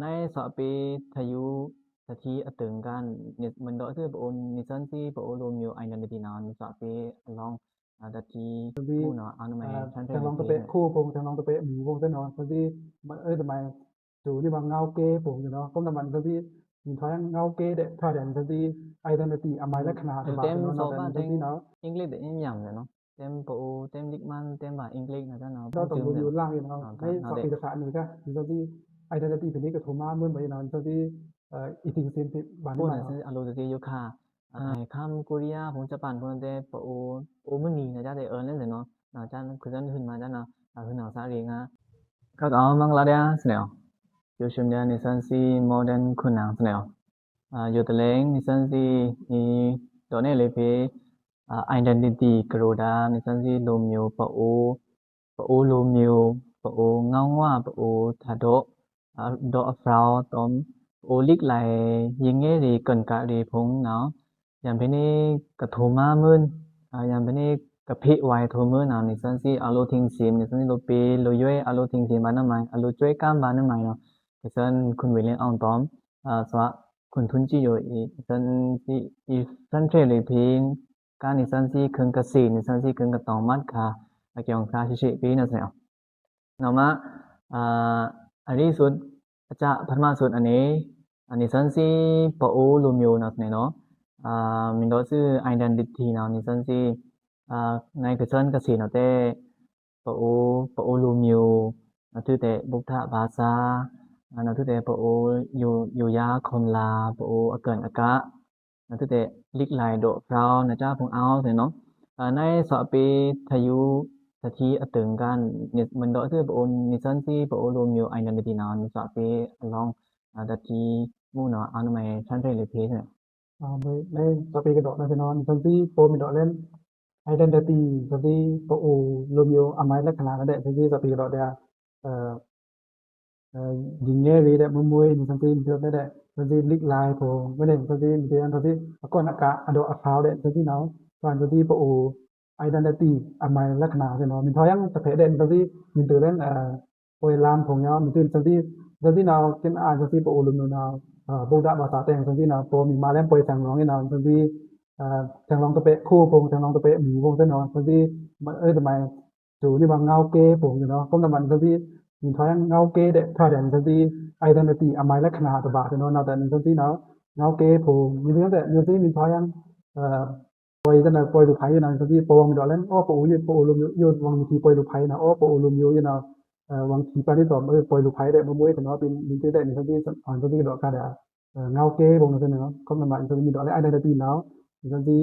ในสอปีทายุสะทีอตึงกันมันดอคือปอนนิสันซีปอลมอยู่ identity นอนสอปีลองดัตทีผู้เนาะเอาใหม่ท่าน Thằng long tập khu vùng thằng long tập mù vùng thế nó cái gì mà tụi mày chủ đi bằng ngao kê vùng nó không là bạn cái gì nhìn thấy ngao kê để thay đèn cái gì identity mày là khả năng tem nó so ba cái gì nó English để nhầm rồi nó tem bộ tem Dickman tem bài English là nó đó tổng bộ lang thì nó cái sau khi thực hiện cái cái gì identity cái này cái thùng ma muốn vậy nó cái gì eating sense bạn này là alo thì yo kha kham Korea ผมจะปั่นคนแต่ปโอมื้อนี้นะจ๊ะได้เอิ้นแล้วเนาะอาจารย์คือนั้นขึ้นมาจ้ะเนาะคือหนาวซาเรงก็เอามังลาเดียสแนวอยู่ชุมเดียนิสันซีโมเดิร์นคุณนางสแนวอยู่ตะเลงนิสันซีอีตัวนี้เลยเพidentity กระดานิสันซีโลมิโอปโอโลมิโอปโอเงาว่าปโอทาโดดอฟราวตอมโอลิกไหลยิงเงรีเกินกะรีพงเนาะอย่างเพนี้กระโทมามื้นอย่างเพนี้กะพิไว้โทมื้อนานิสันซีอาโลทิงซิมนิสันซีโลเปโลย้วยอาโลทิงซิมบานำไมอาโลจ้วยก้ามบานำไมเนาะนิสันคุณวิเลนอองตอมสวะคุณทุนจิโยอีนิสันซีอีซันเทรเลพิงกานิสันซีคึงกะซีนิสันซีคึงกะตองมัดคาอะเกียงคาชิปีนะเนาะเนาะมาอันนี้สุดจะพัฒนาสุดอันนี้นิสันซีปโอโลมิโอนะเนาะมินดอชื่อ identity เนาะนิสันซีในกระชั้นกระสีเนาะแต่ปโอโลมิโอนะถือแต่บุทธภาษานะถือแต่ปโออยู่ยาคมลาปโออเกินอากะนะถือแต่ลิกลายโดฟราวนะจ้าพงเอาเนาะในสอปีทายุสะทีอตึงกันมันดอคือปโอนิสันซีปโอโลมิโอ identity เนาะสอปีลองดัตทีมู่เนาะเอาใหม่ท่านได้เลยเพจเนี่ยในสปีกระโดดนะพี่น้องสันติโปมีดอกเล่น identity สันติโปโอโลมิโออมัยลักษณะนั่นแหละที่สปีกระโดดเดียยิงเงรีได้มวยสันติเดือดได้สันติลิกลายโผไม่ได้สันติเดียนสันติก้อนอากาศอโดอฟาวได้สันติเนาะก่อนสันติโปโอ identity อมัยลักษณะพี่น้องมีพอยังสเปเดนสันติมีตัวเล่นโอยลามของเนาะมีตัวสันติเนาะกินสันติโปโอโลมิโอเนาะบุดาภาษาแต่งสันติเนาะโปมีมาแล้วปล่อยสังน้องนี่เนาะสันติจังลองตะเปะคู่พงจังลองตะเปะหมูพงซะเนาะสันติทำไมจูนี่บางเงาเกพงเนาะก็มันสันติมีทางเงาเกได้ถ้าแดนสันติ identity อมัยลักษณะตบาเนาะเนาะแต่สันติเนาะเงาเกพงมีเรื่องแต่มีสิมีทางปล่อยกันน่ะปล่อยลูกไผเนาะสันติโปงดอกเล่นโปโอโปโลมิโยวังที่ปล่อยลูกไผนะโปโอโลมิโยเนาะวังที่ปานที่2ปล่อยลูกไผได้บ่มวยแต่เนาะเป็นมีได้สันติสันติดอกกะได้เงาเกพงเนาะก็มันสันติมีดอกและ identity เนาะสันติ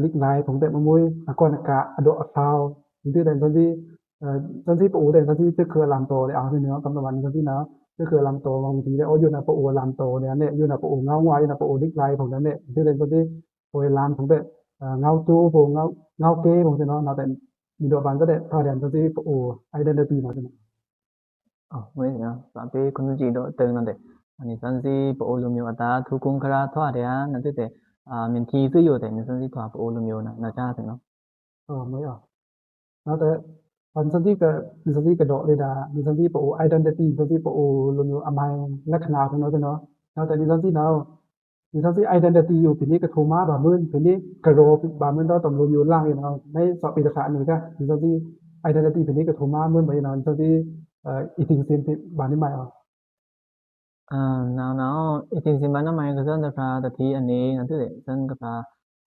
ลิกลายของแต่บ่มวยก่อนอากาศอโดอฟาวมีได้สันติสันติปูได้สันติจะคือลำโตได้เอาเนาะกำลังสันติเนาะก็คือลำโตบางทีได้อยู่นะปูลำโตเนี่ยอยู่นะปูเงาว่าอยู่นะปูลิกลายของนั้นเนี่ยที่ได้สันติโอยลำของแต่เงาจูพงเงาเกของเนาะเนาะแต่มีดอกบานก็ได้ถ้าแดนสันติปู identity เนาะไม่เนาะสามปีคุณจิโดตึงนั่นเด้อันนี้สันซีปโอโลมิโออัตราทุกุงคราทวะเดียนั่นแต่มันทีซื้ออยู่แต่สันซีทวะปโอโลมิโอนะจ้าเนาะไม่ออกเนาะแต่สันติก็มีสันติกระโดดเลยดามีสันติปโอ identity สันติปโอโลมิโออมัยลักษณะเนาะเนาะแต่มีสันติเนาะมีสันติ identity อยู่ปีนี้ก็โทมาบามื้นปีนี้กระโดดบามื้นต้องโลมิโอล่างเนาะในสอบปีศาจนี่ก็มีสันติ identity ปีนี้ก็โทมามื้นไปเนาะสันติeating sense บานี้ไม่ออกnow eating sense บานั้นไม่ก็ซั่นตะพาตะทีอันนี้นั่นซื่อซั่นก็พา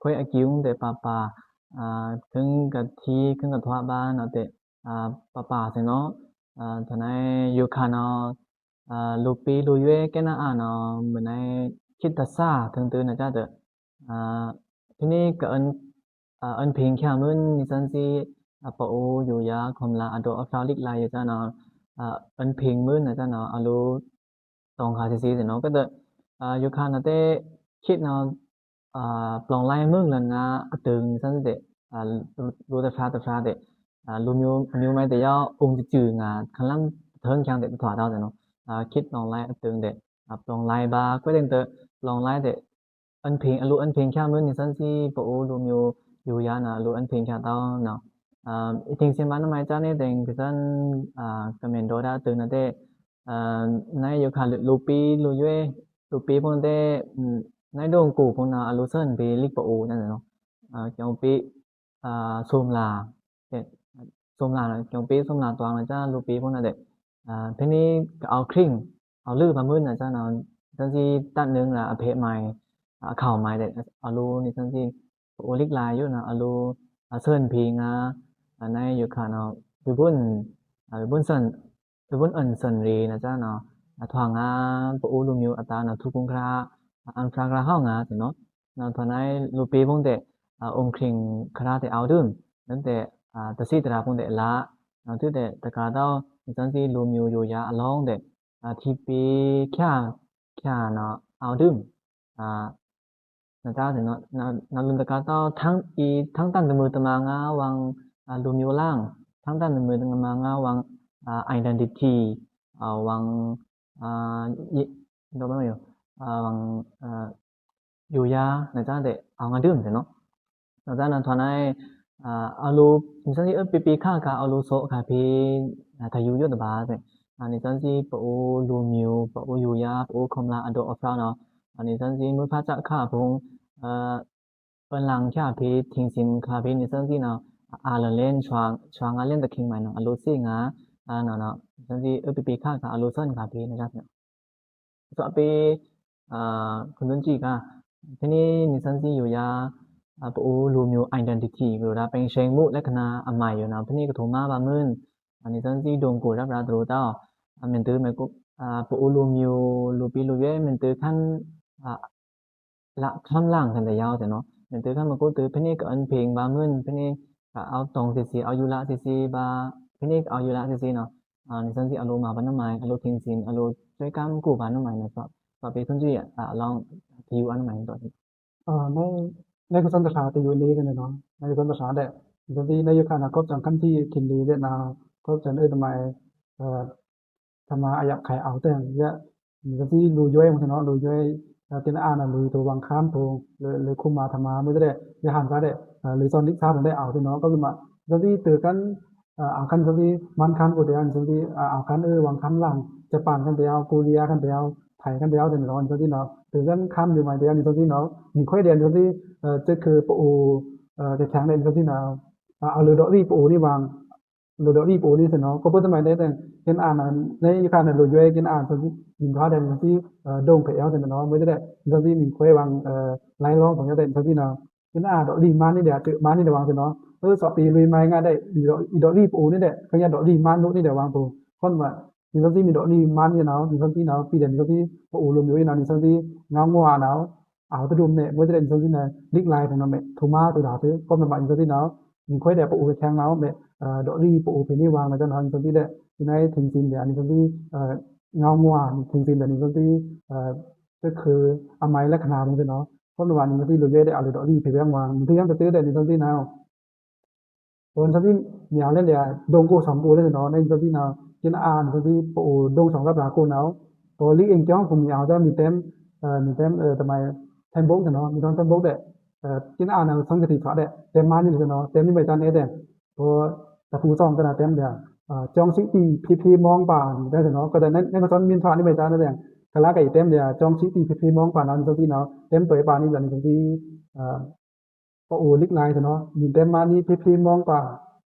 ค่อยอากิวแต่ปาถึงกะทีถึงกะทวะบ้านเนาะแต่ปาซิเนาะทนายอยู่คาเนาะลูปีลูย้วยแกนะเนาะเหมือนในคิดตะซาถึงตื่นนะจ้าเด้ทีนี้ก็อันเพลงแค่มื้อนิสันซีปโออยู่ยาคมลาอโดอฟาลิกลายจ้าเนาะอันเพลงมื้อนะจ้าเนาะอโลตองคาซีเนาะก็จะอยู่คานะแต่คิดเนาะปลองลายมึงแล้วนะตึงซั่นเดรู้แต่ฟ้าเดรู้မျိုးไม่แต่ย่อองค์จื่องาคันลังเทิงแข็งเดถอดเอาเนาะคิดปลองลายตึงเดปลองลายบาก็เด้งเตปลองลายเดอันเพลงอโลอันเพลงแค่มื้อนี่ซั่นสิปโอรู้မျိုးอยู่ยานะรู้อันเพลงแค่ตอเนาะอีกสิ่งบ้านใหม่จ้านี่เต็งคือซั่นคอมเมนต์โดดาตึงนะเต nai yu kha lu pi lu yue lu pi pon de nai dong ku pon na alu sen be lik pa o na no kyong pi som la de som la kyong pi som la twang na cha lu pi pon na de phí ni ao khring ao lư ba mưn na cha naจังซี่ตัดนึงล่ะอเพใหม่เข้าใหม่ได้อาลูนี่จังซี่โอลิกลายอยู่นะอาลูเซินพีงาในอยู่ค่ะเนาะวิบุญวิบุญเซินวิบุญอันเซินรีนะจ้าเนาะทวางาปอูลูมิวอัตานะทุกุงคราอันครากราเฮางาเนาะนะทนายลูปีพงแต่องค์คริงคราแต่เอาดึมนั่นแต่ตะซีตราพงแต่ละนะที่แต่ตะกาเต้าจังซี่ลูมิวอยู่ยาอลองแต่ที่ปีค่าเนาะเอาดึมนะจ้าถึงเนาะนะลุนตะกาเต้าทั้งตันตะมือตะมางาวังลูมิวล่างทั้งตันตะมือตะมางาวังidentity วังดอกบ่อยู่วังอยู่ยานะจ้าแต่เอางาดื่มเนาะนะจ้านั้นทอนให้อาลูนี่ซั่นสิปีค่ากะอาลูโซคาพีทายุยตบาเซนี่ซั่นสิปอลูมิวปออยู่ยาปอคอมลาอโดอฟราเนาะนี่ซั่นสิมื้อพระจักค่าพงเปิ้นหลังค่าพีทิ้งสินคาพีนี่ซั่นสิเนาะอาลเล่นชวางเล่นตะคิงใหม่เนาะอาลูซิงาเนาะจังซี่ปีค่ากะอาลูซันคาพีนะจ๊ะเนี่ยสอปีคุณตุนจีกะทีนี้นี่ซั่นสิอยู่ยาปอลูมิว identity หรือว่าเป็นเชิงมุลักษณะอันใหม่อยู่เนาะทีนี้ก็โทมาบามึนนี่ซั่นสิดงกูรับราตรูเต้าเหมือนตื้อแม่กูปอลูมิวลูปีลูเยเหมือนตื้อคันละคำล่างกันแต่ยาวแต่เนาะเหมือนตื้อคันมากูตื้อทีนี้ก็อันเพลงบามึนทีนี้ก็เอาตรงสิเอาอยู่ละสิบาทีนี้เอาอยู่ละสิเนาะนี่ซั่นสิเอาลงมาบ้านน้ำไม้เอาลงทิ้งสินเอาลงช่วยกำกูบ้านน้ำไม้นะสอบปีทุนจีลองที่อยู่อันใหม่ตัวนี้ในกุศลศาสนาจะอยู่นี้กันเนาะในกุศลศาสนาได้จังซี่ในยุคนั้นก็จังคันที่คินดีเวียดนามก็จังทำไมธรรมะอายักไขเอาแต่เนี่ยจังซี่รู้ย่อยมันเนาะรู้ย่อยกินอ่านรู้ตัววังค้ามตัวเลยคุมมาธรรมะไม่ได้ยะหันซะได้หรือตอนนี้ทราบได้เอาเนาะก็คือมาจังซี่ตื่นกันเอาคันจังซี่มันคันกูเดียวจังซี่เอาคันวังค้ามหลังจะปานกันเดียวกูเรียกันเดียวไทยกันเดียวเนาะจังซี่เนาะตื่นกันค้ามอยู่ใหม่เดียวนี่จังซี่เนาะมีค่อยเดียวจังซี่จะคือปอูจะแข็งได้จังซี่เนาะเอาเลยดอกรีปอูนี่วางเลยดอกรีปอูนี่เนาะก็เพิ่นสมัยได้แต่กินอ่านในยุคนั้นรู้ย่อยกินอ่านจังซี่ยินพาได้จังซี่ดงไปเอาเนาะไม่ได้จังซี่มีค่อยวางไล่ร้องของจังซี่เนาะกินอ่านดอกรีมานี่เดี๋ยวมานี่เดี๋ยววางเนาะสอบปีลุยไม้ง่ายได้ดอกรีปอูนี่แหละก็ยังดอกรีมานี่เดี๋ยววางปูคนว่านี่จังซี่มีดอกรีมานี่เนาะนี่จังซี่เนาะปีเดือนจังซี่ปอูลมอยู่เนาะนี่จังซี่งางัวเนาะเอาตะดุมเนี่ยบ่ได้จังซี่นะลิกลายของมันแม่โทมาตัวดาซื้อก็มันว่าจังซี่เนาะมีค่อยได้ปอูแข็งเนาะแม่ดอกรีปอูเป็นนี่วางมาจังเนาะจังซี่ได้ที่ในถึงจินเดี๋ยวนี่จังซี่งางัวถึงจินเดี๋ยวนี่จังซี่ก็คืออมัยลักษณะจังซี่เนาะคนว่านี่จังซี่รู้ได้เอาดอกรีไปวางมันถึงยังจะซื้อได้นี่จังซี่เนาะคนจังซี่ยาวเล่นเดี๋ยวดงกูสำปูเลยเนาะในจังซี่เนาะกินอ่านจังซี่ปอูดง2รับหลากูเนาะพอลิเองจ้องผมยาวจะมีเต็มทำไมแทนบกเนาะมีตอนแทนบกได้กินอ่านสังกติถอดได้เต็มมานี่เนาะเต็มนี่ไปตอนนี้ได้พอตะผู้ซ่องก็น่ะเต็มเด้จองสิตีพีมองป่าได้เนาะก็ได้ในตอนมีถอดนี่ไปตอนนั้นกะลาไก่เต็มเด้จองสิตีพีมองป่านั้นจังซี่เนาะเต็มตัวป่านี่จังซี่ก็โอลิกลายเนาะมีเต็มมานี่พีมองป่า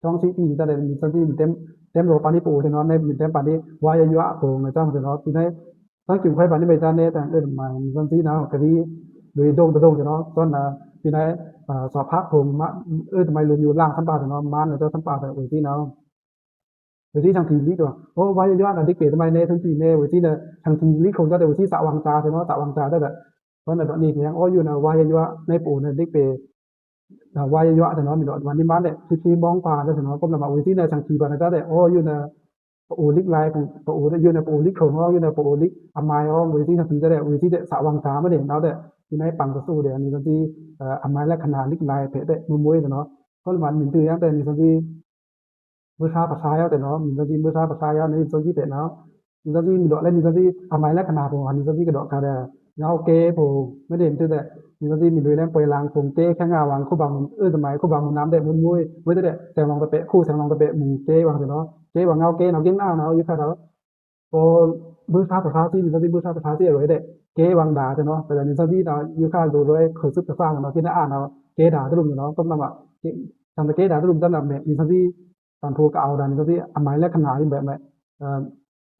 จองสิตีจะได้มีจังซี่มีเต็มโลป่านี่ปูเนาะในมีเต็มป่านี่วายยวะโปงจังเนาะที่ในทั้งกิมค่อยป่านี่ไปตอนนี้แต่มาจังซี่เนาะก็ดีโดยดงเนาะตอนที่ในสอบพักผมทำไมรวมอยู่ล่างทั้งป่าเนาะมันเจ้าทั้งป่าแต่โอ้ยที่เนาะโอ้ยที่ทางทีลีกว่าโอ้วายยวะน่ะดิเปทำไมในทั้งทีเน่โอ้ยที่น่ะทางทีลีกคงจะได้โอ้ยที่สะวังจาเนาะสะวังจาได้เพราะน่ะตอนนี้ก็ยังอยู่น่ะวายยวะในปู่น่ะดิเปวายยวะเนาะมีดอกวันนี้มันเนี่ยที่มองป่าเนาะก็มาโอ้ยที่น่ะทางทีบ่น่ะได้อยู่น่ะปอูลิกลายของปอูได้อยู่ในปอูลิกของอยู่ในปอูลิกอมายโอ้ยที่ทางทีจะได้โอ้ยที่สะวังจาไม่ได้เนาะได้ที่ในปังก็สู้เดี๋ยวนี้ที่อมายและขนาดลิกลายเพะได้มวยเนาะก็มันมีตัวอย่างแต่นี่ที่เมื่อช้าภาษาแต่เนาะมีที่เมื่อช้าภาษาในที่เป็ดเนาะมีที่มีดอกและมีที่อมายและขนาดผมมีที่กระดอกกระเดาเงาเก๋ผมไม่ได้เห็นแต่มีที่มีด้วยแล้วปล่อยลางผมเก๋แค่งาวางคู่บังสมัยคู่บังน้ำได้มวยไม่ได้แต่ลองตะเปะคู่แทงลองตะเปะหมู่เก๋วางเนาะเก๋วางเงาเก๋เนาะกินอ้าวเนาะอยู่ค่ะเนาะ po berusaha berhasil nanti berusaha berhasil rồi đấy kế bằng đá cho nó bây giờ những gì nó yêu cầu đủ rồi khởi sức sang nó khi nó nó kế đá tôi nó cũng là thằng kế đá tôi rất là mẹ những gì toàn thu cao đàn những gì máy lẽ khả năng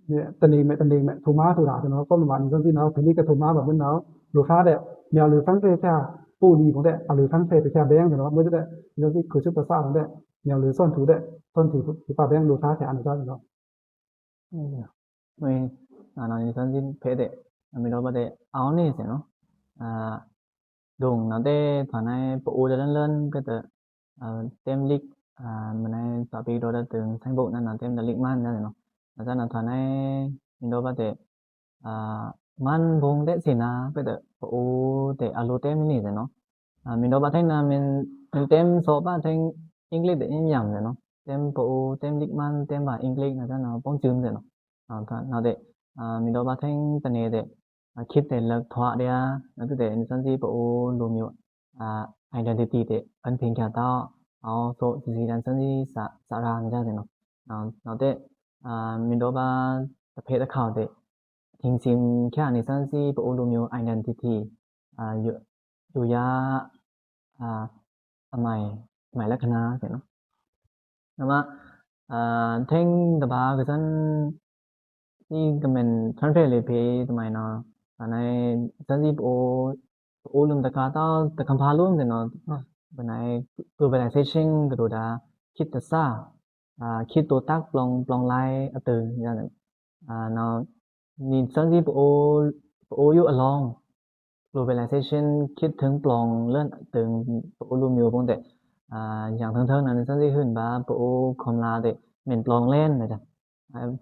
như mẹ tân đình mẹ thu má thu đá cho nó cũng là những gì nó phải đi cái thu má và bên nó lúa khá đẹp mèo lúa sáng phê chaปูดีของđấy lúa sáng phê cha bén cho nó mới đấy những gì khởi sức sangของđấy mèo lúa son thủ đấy son thủ pa bén lúa khá sẽ ăn được cho nó mình nó như thế phê đấy mình đâu bade áo này thế nó đồng nó để thằng này bộ cho lên cái tờ tem lịch mình này tạo bị đồ đã từng thành bộ nên là tem là lịch man ra nó ra là thằng này mình đâu bade man vùng để gì na cái tờ bộ để alo tem này thế nó mình đâu bade là mình tem số ba thành English để nhầm thế nó tem bộ tem lịch man tem bài English là nó bóng chừng thế nó để mình đâu bade thành cái này đểคิดแต่ละทว่าเดียนั่นแต่สันสิปูรู้มีidentity แต่อันเพียงแค่ต่อเอาโซสิดันสันสิสารางจ้าเนาะเนาะแต่มีดอบาประเภทข่าวแต่จริงๆแค่ในสันสิปูรู้มี identity อยู่ยาใหม่ลักษณะเนาะแล้วว่าเท่งตะบาคือซั่นนี่ก็เป็น translate เลยเพทำไมเนาะอันนี้สันสิโอลุมตะกาตาตะคัมพาลุมเนาะบันได globalization กระโดดาคิดตะซาคิดตัวตักปลองลายอะตึงอย่างนั้นเนาะนี่สันสิโออยู่ along globalization คิดถึงปลองเลื่อนตึงโอลุมอยู่พงแต่อย่างเทิงๆนั้นสันสิขึ้นบาโอคอมลาเดเหม็นปลองเล่นนะจ๊ะ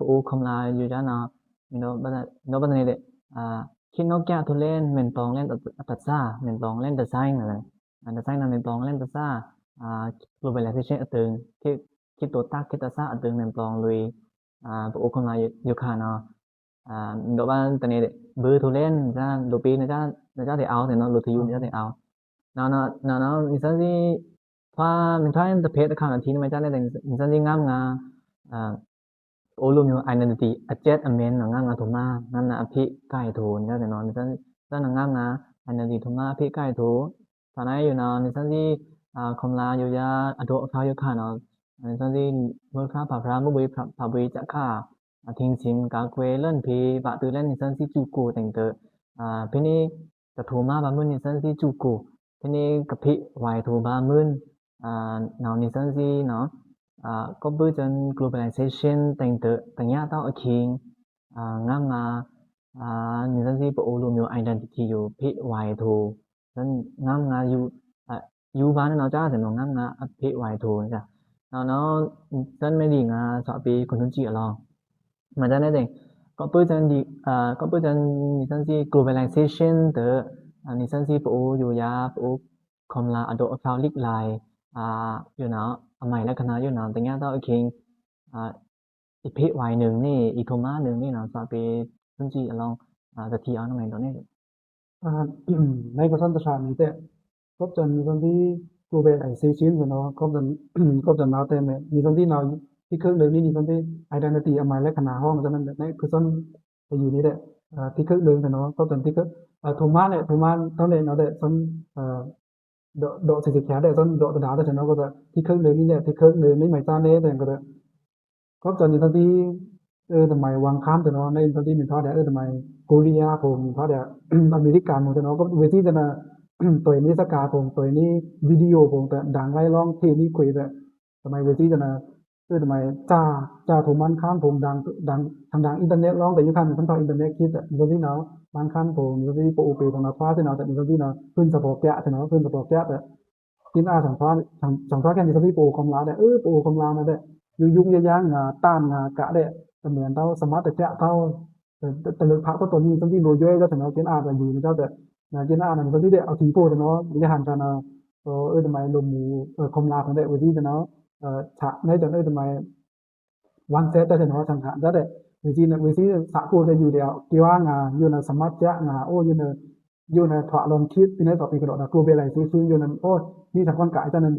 โอคอมลาอยู่จ้าเนาะมีเนาะบัดนี้เด้คิดนอกแก้ทุเล่นเหม็นปลองเล่นตัดซ่าเหม็นปลองเล่นตะไซน์นั่นแหละตะไซน์นั้นเหม็นปลองเล่นตะซ่าglobalization อะตึงคิดตัวตักคิดตะซ่าอะตึงเหม็นปลองลุยโอคอมลาอยู่ค่ะเนาะดอกว่าตอนนี้เด้เบอร์ทุเล่นจ้าลูปีนะจ้าได้เอาแต่เนาะลูทยูนะจ้าได้เอาเนาะมีซั่นสิพามันท้ายตะเพชรข้างอันทีนี่มันจ้าได้แต่มีซั่นสิงามงาโอลูมี identity adjustment งามงาทุมานั่นน่ะอภิใกล้โทนจ้าแต่เนาะมีซั่นงามงา identity ทุมาอภิใกล้โทตอนนั้นอยู่เนาะมีซั่นสิคอมลาอยู่ยาอโดอพาอยู่ค่ะเนาะมีซั่นสิเมื่อค่าพาพระมุบุพาบุจะค่ะทิ้งชิมกาเกวเล่นพีบะตือเล่นนิสันสิจูกูแต่งเตพินี้กระโทมาบามึนนิสันสิจูกูพินี้กะพิไหวโทบามึนเนานิสันสิเนาะก็บื้อจน globalization แต่งเตแต่งยาเต้าอคิงงามงานิสันสิปโอลูมี identity อยู่พิไหวโทนั้นงามงาอยู่บ้านเนาะจ้าแต่เนาะงามงาพิไหวโทจ้ะเนาะซั่นไม่ดีงาสอปีคนทุนจีอะลองมาจากนั้นเองก็เปิดจันนิสันสิ globalization เตนิสันสิปูอยู่ยาปูคอมลาอโดอคลาวลิกไลอยู่เนาะใหม่ลักษณะอยู่เนาะแต่งาต่ออีกคิงอีเพไวนึงนี่อีโทมานึงนี่เนาะสอปีทุนจีอะลองตะทีเอานำแม่นตอนนี้ในภาษาตะชานี่แต่ก็จนมีคนที่ globalization เนาะก็จะมาแต่มีคนที่เนาะที่เครื่องเดิมนี่คนที่ identity อมัยและขนาดห้องฉะนั้นในคือซ่อนไปอยู่นี่แหละที่เครื่องเดิมเนาะก็เป็นที่เครื่องโทมาเนี่ยโทมาต้องได้เนาะได้ซ่อนดอกสิแค่ได้ซ่อนดอกตะดาได้เนาะก็ที่เครื่องเดิมนี่เนี่ยที่เครื่องเดิมนี่หมายซ่านได้แต่ก็จนนี่ตอนที่ทำไมวางค้ามเนาะในตอนที่มีทอดได้ทำไมโคเรียผมทอดได้อเมริกันเนาะก็เวทีจะนะตัวนี้สกาผมตัวนี้วิดีโอผมแต่ดังไล่ร้องที่นี่คุยแต่ทำไมเวทีจะนะทำไมจ้าโทมันค้ามผมดังทางดังอินเทอร์เน็ตร้องแต่อยู่คั่นเพิ่นทออินเทอร์เน็ตคิดอ่ะตรงนี้เนาะบางคั่นผมตรงนี้โปโอเปตรงนั้นฟ้าเนาะแต่ตรงนี้เนาะเพิ่นสปอร์ตแกะเนาะเพิ่นสปอร์ตแกะแต่กินสังฟ้าแค่นี้ตรงนี้โปคอมลาได้โปคอมลานั่นแหละยุ่งๆยางต้านกะได้เหมือนเต้าสมาร์ทแกะเต้าแต่ลึกพักตัวนี้ตรงที่โลย่อยก็เนาะกินก็อยู่เนาะแต่กินนั่นตรงนี้ได้เอาถึงโปเนาะวิหารกันทำไมลมหมูคอมลาของได้วิธีเนาะฉะในจนทำไมวันเซตแต่เนาะสังหารได้วิธีสะโกได้อยู่เดียวกี่ว่างอยู่ในสมัครจะอยู่ในถอดลงคิดในต่อปีกระโดด globalization อยู่นั้นโอ้นี่สังคนกายจังนั้น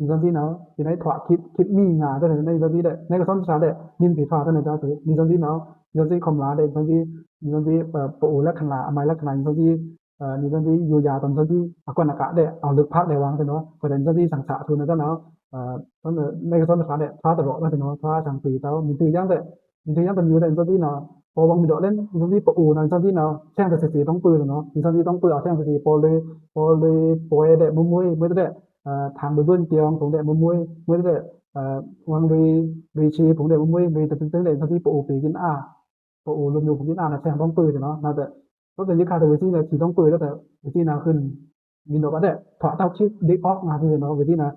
จังซี่เนาะอยู่ในถอดคิดมีงาจังนั้นในจังซี่ได้ในกระท่อนชาได้ยินผีฟ้าจังนั้นจ้าสินี่จังซี่เนาะ นี่ซั่นสิคอมลาได้ซั่นสินี่ซั่นสิปะโอลักษณะอมัยลักษณะนี่ซั่นสินี่ซั่นสิอยู่ยาตอนซั่นสิอากอนอากาศได้เอาลึกพักได้วางซั่นเนาะเพราะฉะนั้นซั่นสิสังสะทุนนะเนาะซั่นในก็ซั่นขาได้ฟ้าตลอดว่าซั่นเนาะฟ้าสังปีเตามีตื้อย่างแต่มีตื้อย่างตันอยู่ได้ซั่นสิเนาะพอวางมีดอกเล่นซั่นสิปะโอนั่นซั่นสิเนาะแท่งแต่สิต้องปืนเนาะนี่ซั่นสิต้องปืนเอาแท่งสิพอเลยปล่อยได้มุ้ยๆมื้อได้ทางไปเบิ่นเตียงของได้มุ้ยๆมื้อได้วางเลยชีผมได้มุ้ยเลยแต่ตึงๆได้ซั่นสิปะโอไปกินปะโอลมอยู่ผมกินนะแท่งต้องปืนเนาะน่าจะก็เป็นยี่ค่าแต่วิธีน่ะสิต้องปืนแล้วแต่วิธีน่ะขึ้นมีดอกได้ถอดเต้าคิดเด็กออกมาคือเนาะวิธีน่ะ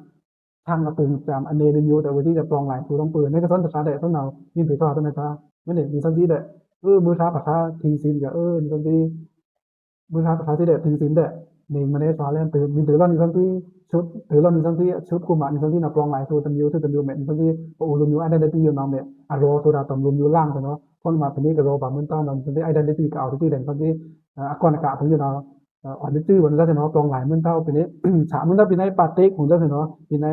ทางกระปึงตามอันเนอยู่แต่วิธีจะปลองหลายผู้ต้องปืนในก็สอนภาษาได้ต้นเนายินไปต่อต้นนะมันนี่มีซั่นสิได้มื้อท้าภาษาทีศีลก็นี่ซั่นสิมื้อท้าภาษาสิได้ทีศีลได้นี่มันได้สอนแล้วตื่นมีตื่นแล้วนี่ซั่นสิชุดตื่นแล้วนี่ซั่นสิชุดกุมารนี่ซั่นสิน่ะปลองหลายผู้ตำอยู่ตำอยู่แม่นี่ซั่นสิปะโอลมอยู่ identity อยู่เนาะแม่อารอตัวดาตำลมอยู่ล่างเนาะคนมาเป็นนี่ก็รอบามื้อต้อนซั่นสิ identity ก็เอาที่ได้ซั่นสิอากอนอากาศผมอยู่เนาะอันนี้ชื่อวันแล้วเนาะปลองหลายมื้อเท่าเป็นนี้ฉะมื้อนั้นเป็นในปาเต็กของเจ้าเนาะเป็นใน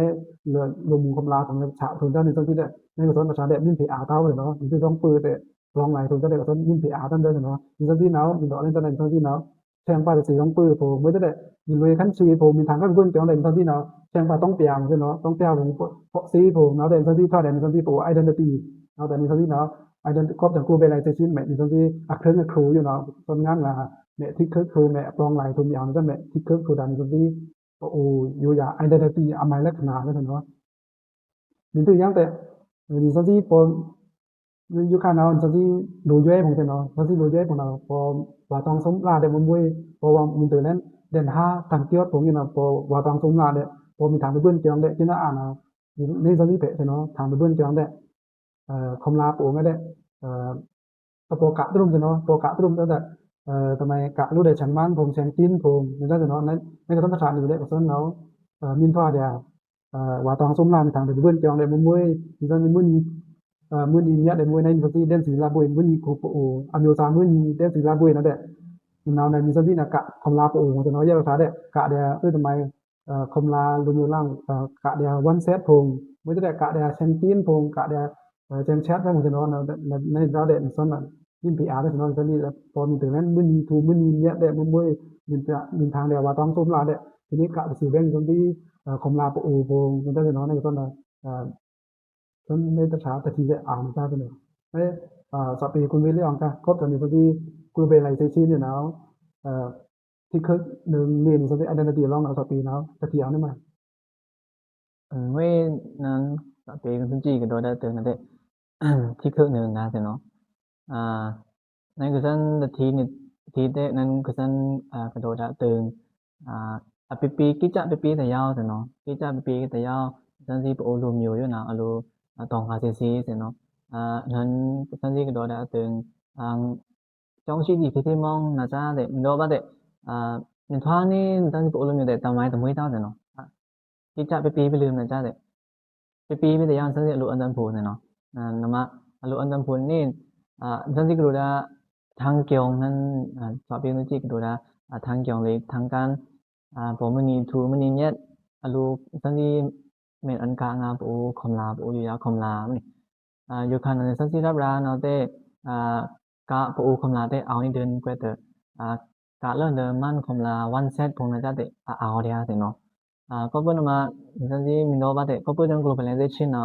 ลมคำลาของฉะของเจ้านี่ซั่นสิได้ในก็สอนภาษาได้มินเพอาเท่าเนาะนี่คือต้องปืนแต่ปลองหลายของเจ้าได้ก็สอนมินเพอาซั่นเด้อเนาะนี่ซั่นสิเนาะมีดอกเล่นซั่นซั่นสิเนาะแทงปาสิต้องปืนผมมื้อได้มีรวยคันชีผมมีทางก็เบิ่นจังได๋ซั่นสิเนาะแทงปาต้องเปียงเนาะต้องเปียผมเพราะซีผมเนาะแต่ซั่นสิถ้าได้ซั่นสิโป identity เนาะแต่นี่ซั่นสิเนาะ identity ครอบจัง globalization แม่นี่ซั่นสิอักเทิงครูอยู่เนาะต้นงานล่ะแม่ที่คือแม่ปลองหลายทุมยามซั่นแม่ที่คือผู้ดันซั่นสิโอ้อยู่ยา identity อมัยลักษณะซั่นเนาะนี่ตัวอย่างแต่นี่ซั่นสิปออยู่ข้างเนาะซั่นสิดูย้วยผมเนาะซั่นสิดูย้วยผมเนาะพอว่าต้องสมลาได้บ่มวยเพราะว่ามีตัวนั้นเด่น5ทางเกี่ยวตรงนี้เนาะพอว่าต้องสมลาได้พอมีทางไปเบิ่นเจียงได้ที่น่าอ่านเนาะนี่ซั่นสิเปเนาะทางไปเบิ่นเจียงได้คำลาโปงได้ตะโปกะตรุมเนาะโปกะตรุมได้ทำไมกะรู้ได้ฉันมันผมแสงกินผมนี่ได้เนาะในก็ต้องภาษาอยู่ได้ก็ซั่นเนาะมินพอเดียว่าต้องสมลาทางไปเบิ่นเจียงได้บ่มวยนี่ซั่นมื้อนี้มื้อนี้เนี่ยได้มวยในซั่นสิเด่นศิลาบุยมื้อนี้โปอำโยซามื้อนี้เด่นศิลาบุยนั่นแหละนาวในมีซั่นสินะกะคำลาโปงเนาะยะภาษาได้กะเดียทำไมคำลาลุอยู่ล่างกะเดียวันเซตผมมื้อได้กะเดียแสงกินผมกะเดียแจ้งแชทได้ผมเนาะในดาวเด่นซั่นน่ะยิน PR ได้เนาะซั่นนี่พอมีถึงนั้นมื้อนี้มื้อนี้เนี่ยได้บ่มวยมีทางเดียวว่าต้องสมลาได้ทีนี้กะสิแบ่งซั่นที่คำลาโปผมได้เนาะในซั่นน่ะซั่นในภาษาตะที่ได้อ่านซะเนาะสัปปีคุณวิเรื่องก็ครบตอนนี้ซั่นที่ globalization เนี่ยเนาะที่คือ1นี่ซั่นที่ identity ลองเอาสัปปีเนาะตะที่เอาได้มั้ย왜 난 베이건 순지 그 노래 뜨는데 티크 능나 되노 난 그선 티데 난 그선 그 노래 뜨 삐삐 끼짜 삐삐 대야오 되노 끼짜 삐삐 대야오 선지 보루 묘요나 알로 동가시시 되노 난 선지 그 노래 뜨 정시디 피티몽 나자데 노바데 민ቷ니 선지 보루 묘데 담마이 담모이 다 되노กิจจะไปปีไปลืมนะจ้าเด้ไปปีไปแต่ยังซั่นสิอลุอันตันพูนเนาะนำมาอลุอันตันพูนนี่ซั่นสิกรู้ละทางเกี่ยวนั้นสอบปีนึงจิกรู้ละทางเกี่ยวเลยทางการบ่มื้อนี้ทูมื้อนี้เนี่ยอลุซั่นสิแม่นอันกางาปูคอมลาปูอยู่ยาคอมลานี่อยู่คันนั้นซั่นสิรับราเนาะแต่กะปูคอมลาแต่เอานี่เดินกว่าแต่กะเริ่มเดินมันคอมลาวันเซตพงนะจ้าเด้เอาเดียเนาะcorporate misalnya minobate corporate globalization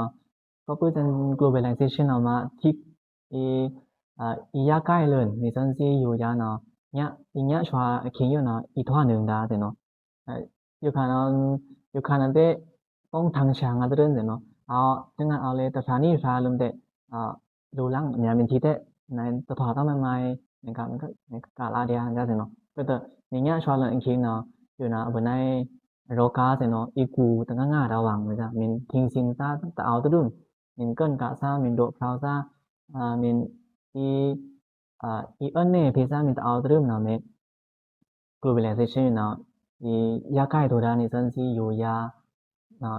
corporate globalization ma tip iya kai learn misalnya yu ya na nya chwa khin yu na i thwa nung da de no yu kan de pong thang chang ga de noจังงั้นเอาเลยตะสานี่ซาลมเตดูลังเมียมินทีเตในตะถอตะใหม่ๆในกะลาเดียจ้าเนาะก็แต่เนี่ยชวาลนคิงเนาะอยู่นะบนในโรกาเนาะอีกูตั้งง่าระวังเลยจ้ะมินทิ้งซิงซาตะเอาตะดุนมินเกิ้นกะซามินโดพราวซามินอีอันเน่เพซามินตะเอาตะดุนเนาะเม globalization เนาะอียาใกล้ตัวดานี่ซันซีอยู่ยา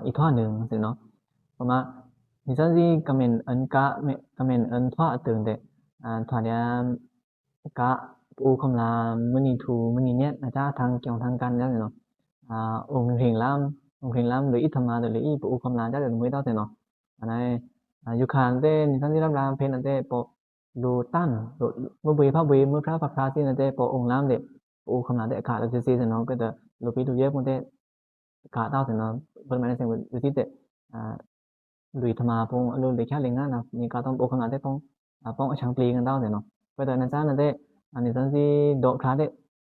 อีกท่อนึงสิเนาะเพราะว่านี่ซันซีก็เป็นอันกะก็เป็นอันท่อตึงเดท่อเดียกะอูคำลามื้อนี้ทูมื้อนี้เนี่ยนะจ๊ะทางเกี่ยวทางการจังเนาะองค์เฮงลำหรืออิธรรมาหรืออีปูคำลาจ้าเดี๋ยวมื้อเต้าเนาะอันนั้นอยู่ข้างเต้นี่ซั่นสิรับราเพนอันเต้ป โลตันโลเมื่อเวพระเวเมื่อพระพระสินะแต่ปอองค์ลามเดโอคำนาแต่ขาดจะซีสนองก็จะโลปีตุเยพุ่นแต่ขาดาวสนองเพิ่นมาในเสียงวิธีแต่ลุยธรรมาพงอโลเลขาเลงานะนี่ก็ต้องโอคำนาแต่ต้องป้องชังปลีกันดาวเนาะก็แต่นะจ๊ะนะแต่อันนี้สันสิดอกขาด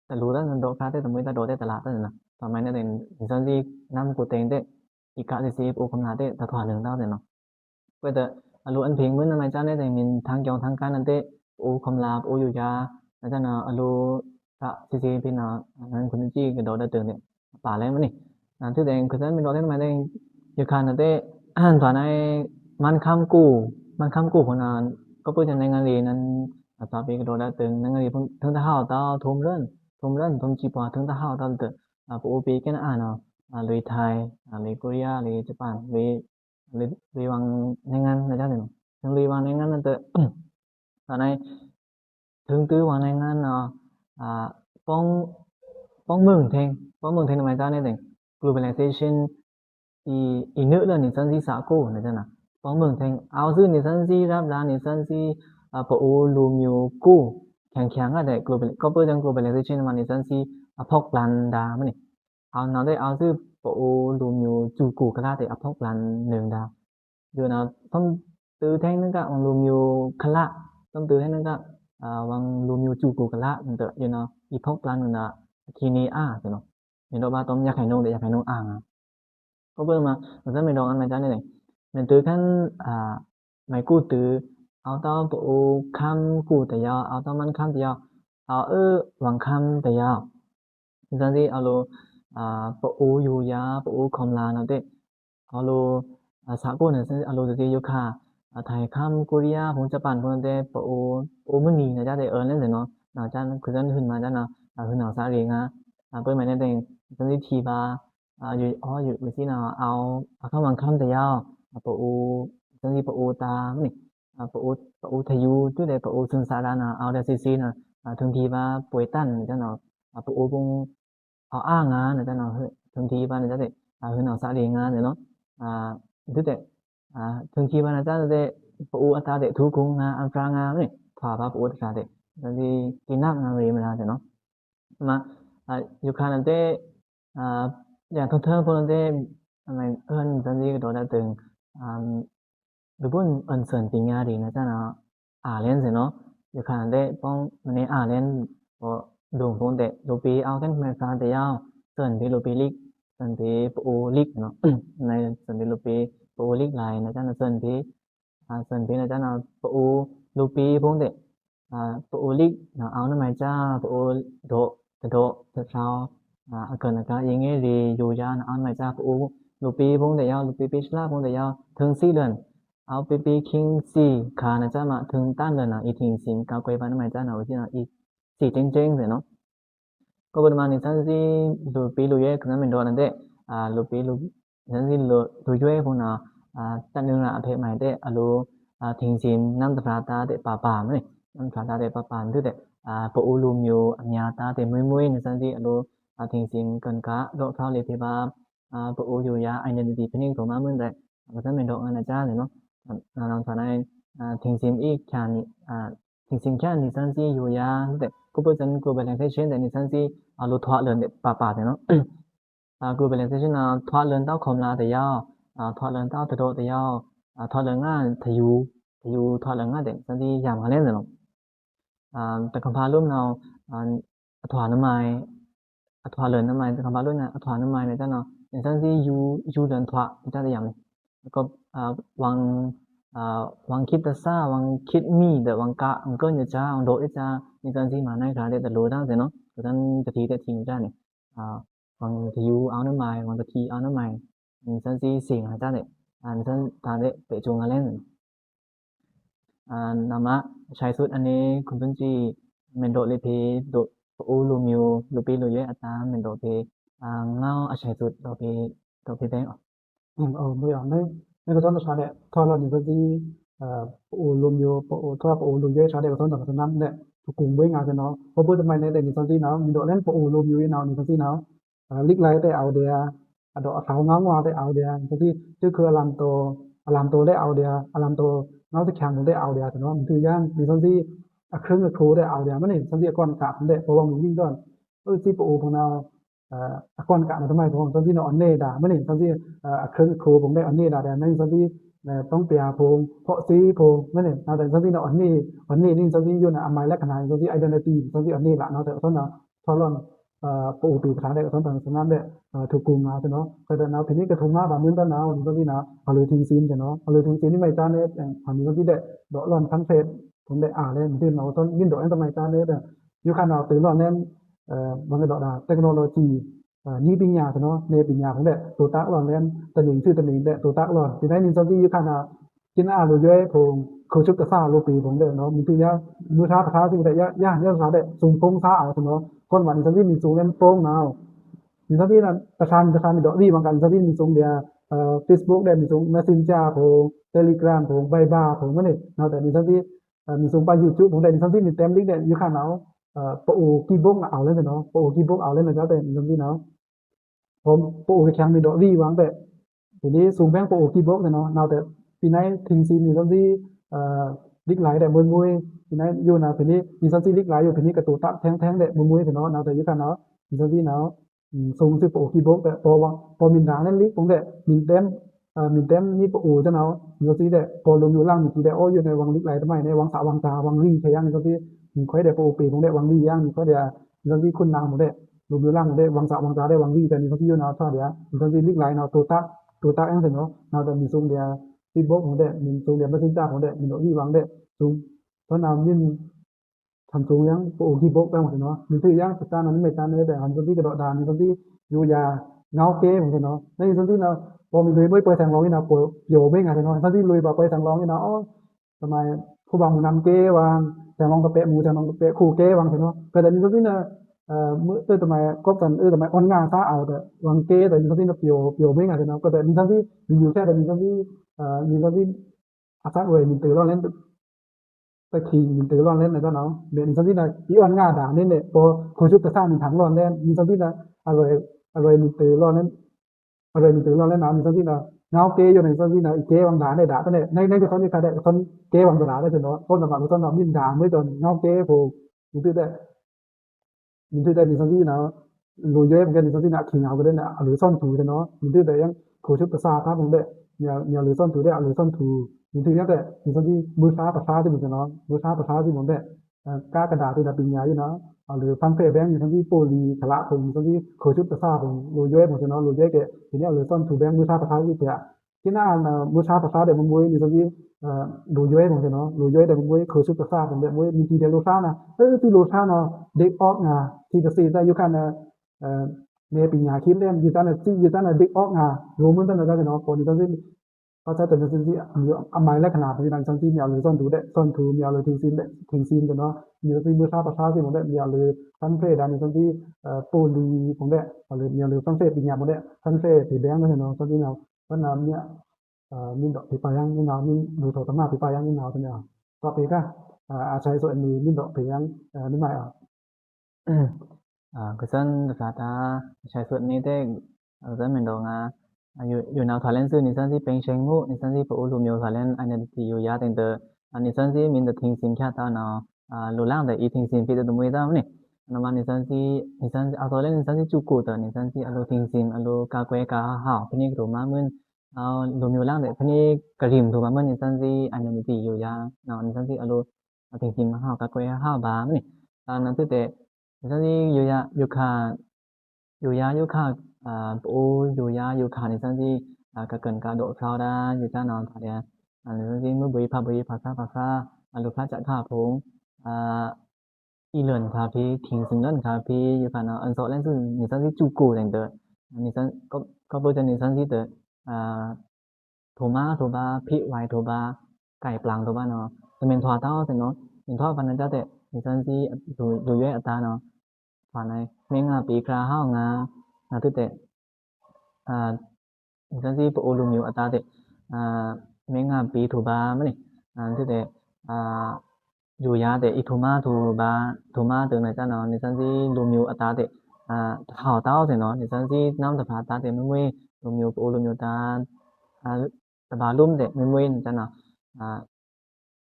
แต่รู้แล้วดอกขาดแต่สมมุติถ้าดอกได้ตลาดนั่นน่ะทำไมเนี่ยเป็นสันสินำกูเต็งแต่อีกกะสิโอคำนาแต่ตะถวานึงดาวเนาะก็แต่อโลอันเพลงมื้อนำมาจ้าได้มีทางเกี่ยวทางการนั่นแต่โอคำลาโออยู่ยานะจ๊ะนะอโลก็สิเป็นนั้นคนที่ก็ดอกได้เติงเนี่ยป่าแล้วมั้ยนี่ที่แต่คือนั้นมีดอกได้มาได้อยู่คันนั่นแต่ตอนนั้นมันค้ำกู้คนนั้นก็เปิ้นจังในงานลีนั้นตาปีก็ดอกได้เติงในงานลีเพิ่นถึงตะเฮาตาทมเรินทมจีปอถึงตะเฮาตาเตปโอปีกันเนาะลุยไทยลุยโคเรียลุยญี่ปุ่นลุยวางในงานนะจ๊ะเนี่ยถึงลุยวางในงานนั่นแต่ตอนนั้นถึงตื้อวางในงานเนาะป้องเมืองเทงทำไมจ้าเนี่ย globalization อีนึเรื่องนี่สันสิสาโกนะจ๊ะนะป้องเมืองเทงเอาซื่อนี่สันสิรับลานี่สันสิปโอลูมิวกูแข็งๆอ่ะได้ global ก็เปิ้นจัง globalization มันนี่สันสิพอกลันดามันนี่เอาเนาะได้เอาซื่อปโอลูมิวจูกูก็ได้พอกลัน1ดาอยู่นะต้องตื้อแทงนึงก็ลูมิวคละต้องตื้อให้นึงก็วังลูมิวจูกูกะละนั่นเตอยู่เนาะอีพอกลันนั่นน่ะทีนี้เนาะนี่ดอกว่าต้องอยากให้น้องได้อยากให้น้องก็เปิ้นมามันจะไม่ดอกอันมาจ้านี่มันตื้อคันไม่กู้ตื้อเอาตอปโอคำกู้ตะยาเอาตอมันคำตะยาเอาวังคำตะยาจังซี่เอาโลปโออยู่ยาปโอคอมลาเนาะเตเอาโลสากลเนี่ยเอาโลสิอยู่ค่ะไทยคำโคเรียผมจะปั่นพุ่นแต่ปโอมื้อนี้นะจ๊ะได้นั่นแหละเนาะนะจ๊ะคือนั้นขึ้นมาจ๊ะนะคือหนาวซาเองเปิ้นหมายได้จังซี่ทีบาอยู่วิธีน่ะเอาคำวังคำตะยาปโอจังซี่ปโอตานี่ปโอทยูตื้อได้ปโอซึงสารานะเอาได้ซีๆน่ะถึงทีบาป่วยตั้นจ๊ะเนาะปโอบงเอางานะจ๊ะเนาะถึงทีบานะจ๊ะได้คือหนาวซาเองเนาะตื้อแต่ถึงทีบานะจ๊ะได้ปโออัตาได้ทุกุงอันฟรางนี่ถาบาปโอตาได้จังซี่กินักงาเรมาเนาะมาอยู่คันนั้นแต่อย่างทงๆพุ่นแต่ไม่จังซี่ก็ดอกได้เติงดูบุญอันเสริญปิญญาดีนะจ๊ะเนาะเล่นสิเนาะอยู่คันแต่ป้องมันนี่เล่นบ่ดงพุ่นแต่โลปีเอากันแม่ฟ้าแต่ยาวเสริญที่โลปีลิกเสริญที่ปโอลิกเนาะในเสริญที่โลปีปโอลิกหลายนะจ๊ะเนาะเสริญที่นะจ๊ะเนาะปโอโลปีพุ่นแต่ปโอลิกเนาะเอานำมาจ้าปโอโดตะเช้าอาเกินนะคะยังไงดีอยู่ยานเอามาจ้าปโอโลปีพุ่นแต่ยาวโลปีปิชลาพุ่นแต่ยาวถึง4เดือนเอาปีปีคิง4คานะจ๊ะมาถึงตั้นเดือนอีทิงสิงกากวยปานมาจ้าเนาะที่เนาะอี4เจ๋งๆเลยเนาะก็ประมาณนี้ซั่นสิโลปีโลเยคือนั้นเป็นดอกนั่นแต่โลปีโลนั้นสิโลเยพุ่นน่ะตันนึงน่ะอเพใหม่แต่อโลทิงสินนำตราตาแต่ป่าๆมั้ยนำตราตาแต่ป่าๆตื้อแต่ปโอลูมิวอัญญาตาแต่มวยๆนี่ซั่นสิอโลทิงสินกันกะดอกเท้าเลยที่ว่าปโออยู่ยา identity พนิงตัวมามื้อได้ก็ซั่นเป็นดอกอันนะจ้าเลยเนาะนำตาในทิงสินอีกแค่นี้ทิงสินแค่นี้ซั่นสิอยู่ยาแต่ก็เปิ้นจัง globalization แต่นี่ซั่นสิอโลทวะเลินป่าๆแต่เนาะglobalization ทวะเลินเต้าคอมลาแต่ยาวทวะเลินเต้าตะโดแต่ยาวทวะเลินงาทยูทวะเลินงาแต่ซั่นสิยามกันเล่นเนาะแต่คำพาร่วมเราถวาน้ำไม้ถวาเลินน้ำไม้คำพาร่วมน่ะถวาน้ำไม้เนี่ยจ้ะเนาะอย่างซั่นสิอยู่เลินถวะจ้ะได้อย่างแล้วก็วังคิดตะซาวังคิดมีแต่วังกะอังเกินจะจ้าวังโดจ้านี่ซั่นสิมาในขาได้แต่โลได้แต่เนาะก็ซั่นจะทีแต่ทิ้งจ้ะนี่วังทยูเอาน้ำไม้วังตะทีเอาน้ำไม้นี่ซั่นสิสิงหาจ้ะเนี่ยซั่นตาได้ไปจงกันเล่นนามะใช้สุดอันนี้คุณเพิ่นสิแม่นโดเลเพโดโอลูมิวโลปีโลเยอัตาแม่นโดเพเงาใช้สุดโดเพแบงไม่เอาในก็ต้องชาเนี่ยทอเรานี่ก็สิปโอลูมิวปโอทอปโอลูเยชาได้ก็ต้องตะนั้นแหละทุกกลุ่มเว้งเอาเนาะเพราะเปิ้นทำไมในแต่นี่ซั่นสิเนาะมีดอกเล่นปโอลูมิวเนาะนี่ซั่นสิเนาะลิกไลแต่เอาเดียดอกขาวงามๆแต่เอาเดียซั่นสิคืออลัมโตได้เอาเดียอลัมโต เนาะสิแข็งผมได้เอาเดียวเนาะมันคืออย่างมีซั่นสิเครื่องโทรได้เอาเดียวมันนี่ซั่นสิก่อนกะผมได้เพราะว่ามันยิ่งก่อนสิปอของเราก่อนกะทำไมผมซั่นสิเนาะอันเนดามันนี่ซั่นสิเครื่องโทรผมได้อันเนดาได้นั่นซั่นสิต้องเปียผมเพราะสิผมมันนี่แต่ซั่นสิเนาะอันนี้นี่ซั่นสิอยู่ในหมายเลขขนาดซั่นสิ identity ซั่นสิอันนี้ละเนาะแต่ซั่นเนาะพอลอนปอปีภาษาได้ซั่นตอนนั้นได้ถูกกุมมาเนาะก็แต่เนาะทีนี้ก็ทงมาบามื้อตอนเนาะซั่นสิเนาะเอาเลยทิ้งซีนเนาะเอาเลยทิ้งซีนนี่ไม่จานเนี่ยอันนี้ซั่นสิได้ดอกร้อนทั้งเฟซผมได้เลยที่เนาะต้นยินดอกอันตรายจานเนี่ยอยู่คันเนาะตื่นร้อนแน่นมันก็ดอกดาเทคโนโลยีนี่ปัญญาเนาะในปัญญาผมได้ตัวตักร้อนแน่นตะหนิงชื่อตะหนิงได้ตัวตักร้อนที่ไหนนี่ซั่นสิอยู่คันเนาะกินอารู้ย้อยผมเขาชุกกะซ่าโลปีผมได้เนาะมีตัวอย่างมือท้าประทาสิได้ย่าเนี่ยซาได้สูงพงซ่าเอาเนาะคนว่านี่ซั่นสิมีสูงแน่นโป้งเนาะมีซั่นสิน่ะประธานมีดอกวีบางกันซั่นสิมีสูงเดียFacebook ได้มีสูง Messenger ผม Telegram ผม Viber ผมมันนี่เนาะแต่มีซั่นสิมีสูงไป YouTube ผมได้มีซั่นสิมีเต็มลิงก์ได้อยู่ข้างเนาะปอกีบงเอาเลยเนาะปอกีบงเอาเลยเนาะแต่มีซั่นสิเนาะผมปอแข็งมีดอกวีวางแต่ทีนี้สูงแบงปอกีบงเนาะเนาะแต่ปีไหนทิ้งซีมีซั่นสิลิกหลายได้มวยๆปีไหนอยู่นะปีนี้มีซั่นสิลิกหลายอยู่ปีนี้ก็ตัวตักแทงๆได้มวยๆเนาะเนาะแต่อยู่ข้างเนาะมีซั่นสิเนาะสูงสิปอกีบงแต่พอมินดานั้นลิกผมได้มินเต็มมีเต็มนี่ปอจะเนาะมีซั่นสิได้พอลงอยู่ล่างมีได้อยู่ในวังลิกหลายทำไมในวังสาวังตาวังรีใช่ยังซั่นสิมีค่อยได้ปอปีผมได้วังรียังมีค่อยได้ซั่นสิคุณนางผมได้ลงอยู่ล่างได้วังสาวังตาได้วังรีแต่นี่ซั่นสิอยู่เนาะท่าเดียวซั่นสิลิกหลายเนาะตัวตักอันเนาะเนาะแต่มีสูงเดียวที่บอกผมได้มีสูงเดียวบ่ถึงตาผมได้มีดอกอีวังได้สูงตอนนั้นมินทำสูงยังปอกีบกไปหมดเนาะมีคือยังสตาร์นั้นไม่ตาเนี่ยแต่อันซั่นสิกระโดดดานซั่นสิอยู่ยาเงาเก้ผมเนาะในซั่นสิเนาะพอมีเลยไม่ไปทางร้องนี่นะปโยเบ้งอ่ะเนาะซั่นสิลุยบ่ไปทางร้องนี่นะอ๋อทำไมผู้บางนำเก้วางทางร้องกระเปะหมู่ทางร้องกระเปะคู่เก้วางเนาะก็แต่นี่ซั่นสินะมื้อทำไมก็ตันทำไมอ่อนงาซาเอาแต่วางเก้แต่นี่ซั่นสินะโยเบ้งอ่ะเนาะก็แต่นี่ซั่นสิมีอยู่แค่แต่นี่ซั่นสินี่ซั่นสิอาซาเวยมีตื่นร้อนเล่นตะขี้มีตื่นร้อนเล่นนะเนาะเดี๋ยวนี่ซั่นสินะอีอ่อนงาด่านี่เนี่ยพอคู่ชุดตะซ่ามีถังร้อนเล่นนี่ซั่นสินะอร่อยมีตื่นร้อนเล่นอะไรมีตื่นร้อนเล่นน้ำมีซั่นสินะเงาเก้อยู่ในซั่นสินะอีเก้วังด่าได้ด่าตะเนี่ยในที่เขานี่ใครได้คนเก้วังด่าได้เนาะคนสมัครต้นมินด่ามื้อจนเงาเก้โผมีตื่นได้มีตื่นได้มีซั่นสินะรู้เยอะเหมือนกันมีซั่นสินะขี้เหงาก็ได้นะหรือซ่อนถูเนาะมีตื่นได้ยังคู่ชุดตะซ่าครับผมได้เนี่ยหรือซ่อนถูได้หรือซ่อนถูมีตื่นยังแต่มีซั่นสิมือซ้าประสาที่มันเนาะมือซ้าประสาที่ผมได้กากระดาษที่ปัญญาอยู่เนาะหรือฟังเฟแบงอยู่ทั้งที่โปลีทละผมทั้งที่โคชุดประสาผมรู้เยอะหมดเนาะรู้เยอะแกทีนี้หรือซ่อนถูแบงมือซ้าประสาที่เปียที่หน้ามือซ้าประสาได้มันมวยนี่ทั้งที่รู้เยอะหมดเนาะรู้เยอะได้มันมวยโคชุดประสาผมได้มวยมีที่เดโลซ่านะที่โลซ่าเนาะเด็กออกงาที่จะซีได้อยู่คั่นในปัญญาคิดเล่นอยู่ตั้งที่อยู่ตั้งเด็กออกงารู้มันตั้งแต่เนาะคนนี้ทั้งที่เขาใช้เป็นซั่นสิหมายเลขขนาดที่นั้นซั่นสิมีหรือซ่อนถูได้ซ่อนถูมีหรือทิ้งซีนเนาะมีที่มือซ้าประสาที่ผมได้มีหรือฟังเฟดานี่ซั่นสิโปลีผมได้หรือมีหรือฟังเฟปัญญาผมได้ฟังเฟที่แบงเนาะซั่นสิเนาะเพราะนั้นเนี่ยมีดอกที่ปายังนี่เนาะมีดูโทตมาที่ปายังนี่เนาะซั่นเนาะก็ไปก็อาศัยส่วนนี้มีดอกที่ยังนี่หมาย그선 라다 샤이스 네데 어자면 동아อยู่นาวทาเลนซ์นี่ซั่นสิเป็นเชิงงูนี่ซั่นสิปอลูမျိုးทาเลนไอเดนติตี้อยู่ยาတင်တဲ့นี่ซั่นสิมินตะทิงซินค่าตาเนาะลูล่างแต่อีทิงซินพี่ตะมวยตานี่นำมานี่ซั่นสิอาตอเลนนี่ซั่นสิจุกูตะนี่ซั่นสิอโลทิงซินอโลกาเกวกาหาวพนี่กรูมามึนลูမျိုးล่างแต่พนี่กะริมถูมามึนนี่ซั่นสิไอเดนติตี้อยู่ยาเนาะนี่ซั่นสิอโลทิงซินมาหาวกาเกวหาวบานี่นั่นคือแต่ซั่นสิอยู่ยาอยู่คาปออยู่ยาอยู่คานี่ซั่นสิกะเกินกะโดคราวดาอยู่จ้าเนาะทาเดียนี่ซั่นสิมื้อบุยภาบุยภาษาลูกพระจะค่าพงอีเลินค่ะพี่ทิ้งซิงเลินค่ะพี่อยู่คั่นเนาะอันซอแลนซื่อนี่ซั่นสิจูกูแต่งเด้อนี่ซั่นก็บ่จะนี่ซั่นสิเด้อโทมาโทบาพี่ไวโทบาไก่ปลางโทบาเนาะจะเป็นทอเต้าแต่เนาะเป็นทอฟันนะจ้าแต่นี่ซั่นสิดูเยอะอัตราเนาะผ่านในเมงปีคราเฮางาตึแต่นี่ซั่นสิปอลูမျိုးอัตราแต่เมงปีโทบามันนี่ตึแต่อยู่ยาแต่อีโทมาโทบาโทมาตึงนะจ้าเนาะนี่ซั่นสิลูမျိုးอัตราแต่หาวเต้าแต่เนาะนี่ซั่นสิน้ำตะพาตาแต่มวยลูမျိုးปอลูမျိုးตาตะบาลุ่มแต่มวยจ้าเนาะ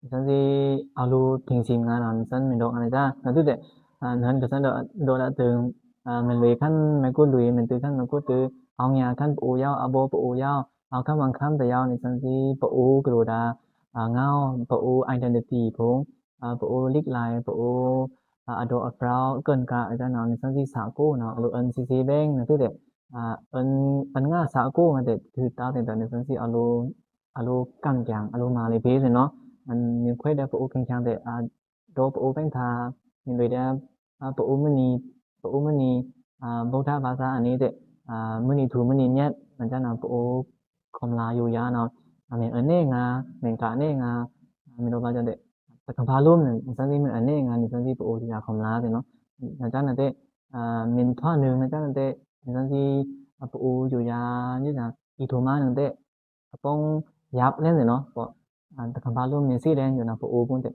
misalnya alu tingsim ngana misalnya mendok anaja nanti dek nan kesan do da teng men lui kan men ku lui men tu kan men ku tu au nya kan pu yao abo pu yao au kan wang kan ta yao ni san si pu gru da ngao pu identity phung pu lik lai pu ado afrau ken ka aja na ni san si sa ku na alu ncc beng nanti dek an nga sa ku ma dek tu ta ten ta ni san si alu kan jang alu ma le peเนาะมันมีค่อยได้ปูกันจังแต่โดปูเป็นทามีเลยได้ปูมณีบทภาษาอันนี้แต่มณีถูมณีเนี่ยมันจะนำปูคมลาอยู่ยาเนาะมีอันนี้งาเหมือนกะนี่งามีโดบาจังแต่แต่คำพาลุ่มเนี่ยมันสิมีอันนี้งานี่สิปูยาคมลาเนาะมันจะนั่นแต่มีท่อนึงมันจะนั่นแต่มันสิปูอยู่ยานี่นะอีโทมานึงแต่ป้องยับเล่นเนาะแต่คำพาลุ่มนี่สิแดงอยู่นะปูปุ่นแต่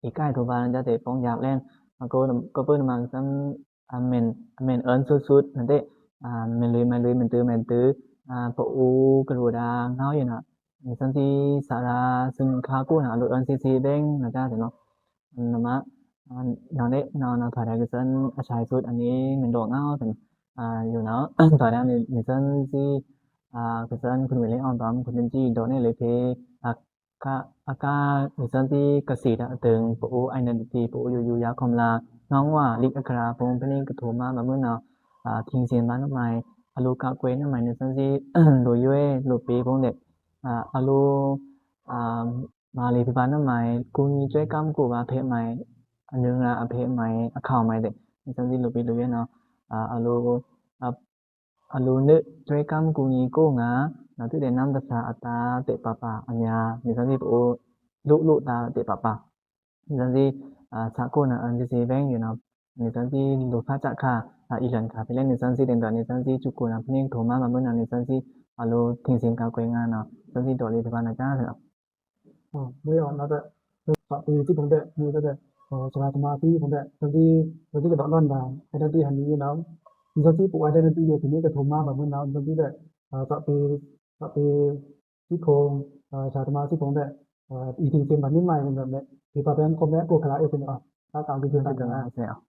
อีกใกล้ตัวบานจะแต่ป้องยับเล่นมันก็เปิ้นมาซั้นเมนเอิ้นสุดๆนั่นแต่เมนเลยมันตื้อปูกระโดดาเงาอยู่น่ะมีซั้นที่สาราซึ่งคากูน่ะรถเอิ้นซีซีแบงนะจ้าเนาะนะมะนอนได้นอนถอยได้คือซั้นอาชัยสุดอันนี้มันดอกเงาถึงอยู่เนาะถอยได้มีซั้นที่คือซั้นคุณเวลออนตอมคุณเป็นจี้ดอกนี่เลยเพอากามีซั้นที่กสิดะตึงปูidentity ปูอยู่ยาคอมลาน้องว่าลิกอัคราพงพนิกโทมามาเมื่อเนาะทิ้งเสียนบ้านใหม่อลูกะเกวนใหม่ในซั้นที่โดยย่วยโลปีพงเด็กอลูมาลีพิบานใหม่กูมีช่วยกำกูว่าเพใหม่อันนึงอเพใหม่ข่าวใหม่เด็กในซั้นที่โลปีโดยเนาะอลูนึช่วยกำกูมีกูงาnanti de namภาษาอัตตาเตปะปะอัญญามีซั้นที่ปูลุตาเตปะปะมีซั้นที่สากลน่ะอันที่แบงอยู่นะมีซั้นที่ลุพะจักค่ะอีหลันค่ะไปเล่นในซั้นที่denตอนในซั้นที่จุกูนะพนิโทมามาเมื่อนั้นในซั้นที่อโลทิ้งสิงกาเกวงานะซั้นที่ดอลีทบานะจ้าเนาะมื้อนะแต่ปีที่ผมได้มีแต่สมาธิผมได้ซั้นที่ก็ดอกล้อนดาไอ้ซั้นที่หันนี้เนาะมีซั้นที่ปูไอ้ซั้นที่อยู่ที่นี่ก็โทมามาเมื่อนั้นซั้นที่ได้ปีที่โคงชาตมาที่ผมได้อีทิ้งเต็มบัดนี้ใหม่แบบนี้ที่ปะเป็นคอมแม่กูคลาเอเป็นตาตามที่ คือกันนะเนาะ